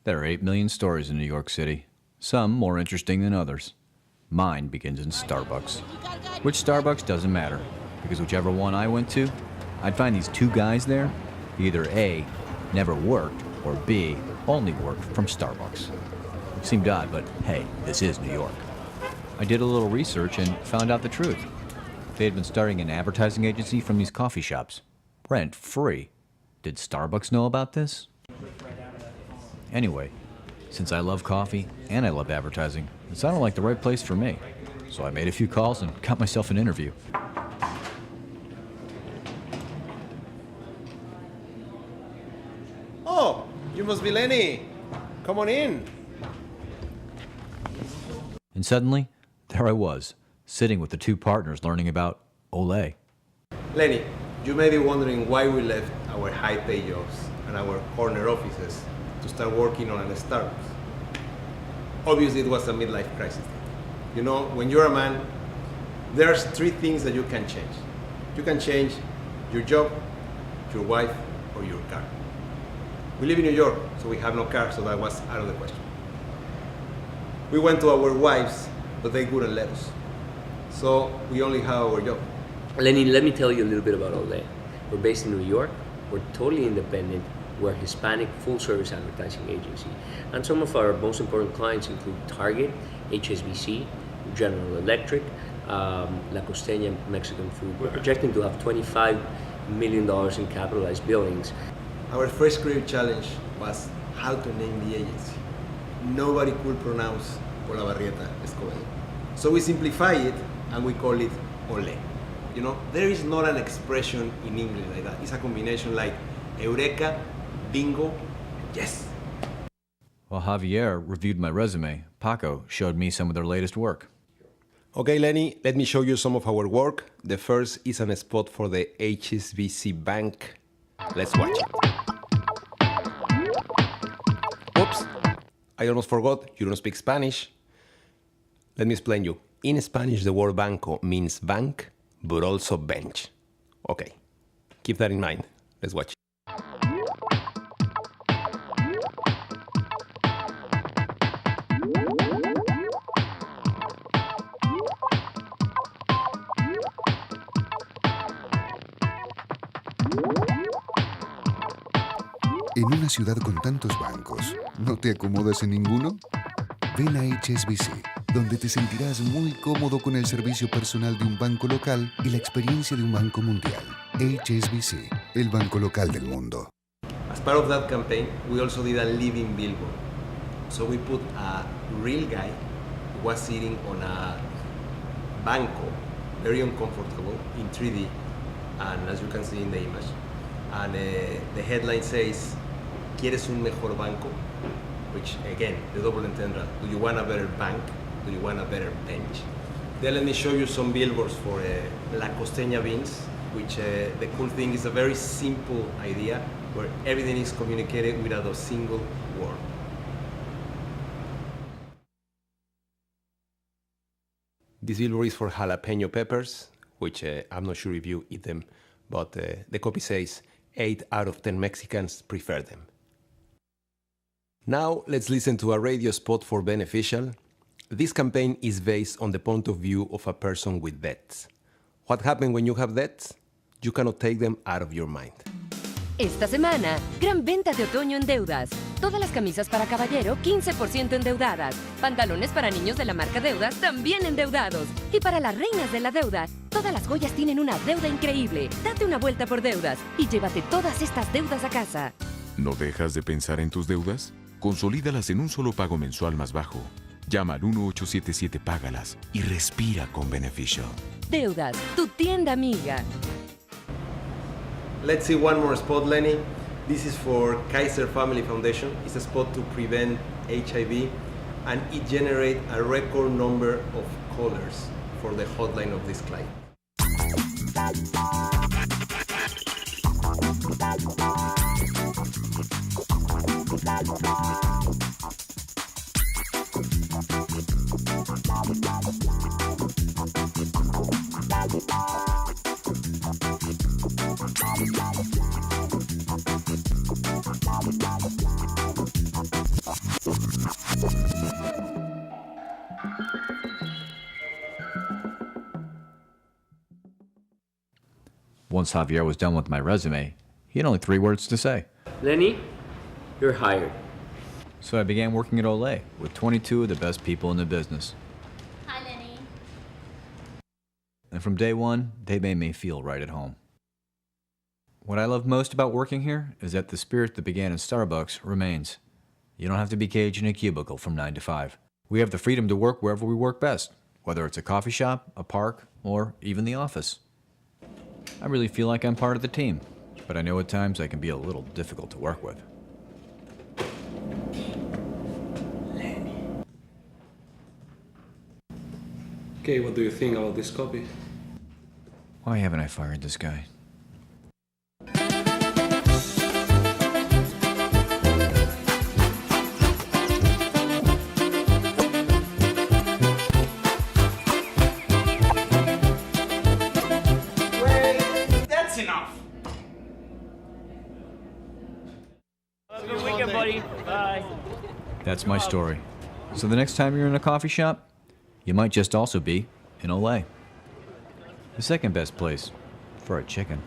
There are 8 million stores in New York City, some more interesting than others. Mine begins in Starbucks. Which Starbucks doesn't matter, because whichever one I went to, I'd find these two guys there who either A, never worked, or B, only worked from Starbucks. It seemed odd, but hey, this is New York. I did a little research and found out the truth. They had been starting an advertising agency from these coffee shops, rent-free. Did Starbucks know about this? Anyway, since I love coffee and I love advertising, it sounded like the right place for me. So I made a few calls and got myself an interview. Oh, you must be Lenny. Come on in. And suddenly, there I was, sitting with the two partners learning about OLE. Lenny, you may be wondering why we left our high-paid jobs and our corner offices to start working on a Starbucks. Obviously, it was a midlife crisis. You know, when you're a man, there's 3 things that you can change. You can change your job, your wife, or your car. We live in New York, so we have no car, so that was out of the question. We went to our wives, but they wouldn't let us. So we only have our job. Lenny, let me tell you a little bit about OLE. We're based in New York. We're totally independent. We're a Hispanic full-service advertising agency. And some of our most important clients include Target, HSBC, General Electric, La Costeña Mexican food. We're projecting to have $25 million in capitalized billings. Our first career challenge was how to name the agency. Nobody could pronounce Olavarrieta Escobedo. So we simplify it and we call it OLE. You know, there is not an expression in English like that. It's a combination like Eureka, Bingo, yes. While Javier reviewed my resume, Paco showed me some of their latest work. Okay, Lenny, let me show you some of our work. The first is a spot for the HSBC Bank. Let's watch it. Oops, I almost forgot, you don't speak Spanish. Let me explain you. In Spanish, the word banco means bank, but also bench. Okay, keep that in mind. Let's watch. En una ciudad con tantos bancos, ¿no te acomodas en ninguno? Ven a HSBC, donde te sentirás muy cómodo con el servicio personal de un banco local y la experiencia de un banco mundial. HSBC, el banco local del mundo. As part of that campaign, we also did a living billboard. So we put a real guy who was sitting on a banco, very uncomfortable, in 3D, and as you can see in the image. And the headline says, ¿Quieres un mejor banco? Which, again, the double entendre. Do you want a better bank? Do you want a better bench? Then let me show you some billboards for La Costeña beans, which the cool thing is a very simple idea where everything is communicated without a single word. This billboard is for jalapeno peppers, which I'm not sure if you eat them, but the copy says 8 out of 10 Mexicans prefer them. Now let's listen to a radio spot for Beneficial. This campaign is based on the point of view of a person with debts. What happens when you have debts? You cannot take them out of your mind. Esta semana, gran venta de otoño en deudas. Todas las camisas para caballero, 15% endeudadas. Pantalones para niños de la marca Deudas, también endeudados. Y para las reinas de la deuda, todas las joyas tienen una deuda increíble. Date una vuelta por Deudas y llévate todas estas deudas a casa. ¿No dejas de pensar en tus deudas? Consolídalas en un solo pago mensual más bajo. Llama al 1877 Págalas y respira con Beneficial. Deudas, tu tienda amiga. Let's see one more spot, Lenny. This is for Kaiser Family Foundation. It's a spot to prevent HIV, and it generates a record number of callers for the hotline of this client. Once Javier was done with my resume, he had only 3 words to say. Lenny, you're hired. So I began working at OLE with 22 of the best people in the business. Hi, Lenny. And from day one, they made me feel right at home. What I love most about working here is that the spirit that began in Starbucks remains. You don't have to be caged in a cubicle from 9 to 5. We have the freedom to work wherever we work best, whether it's a coffee shop, a park, or even the office. I really feel like I'm part of the team, but I know at times I can be a little difficult to work with. Okay, what do you think about this copy? Why haven't I fired this guy? That's enough. Have a good weekend, buddy. Bye. That's my story. So the next time you're in a coffee shop, you might just also be in OLE. The second best place for a chicken.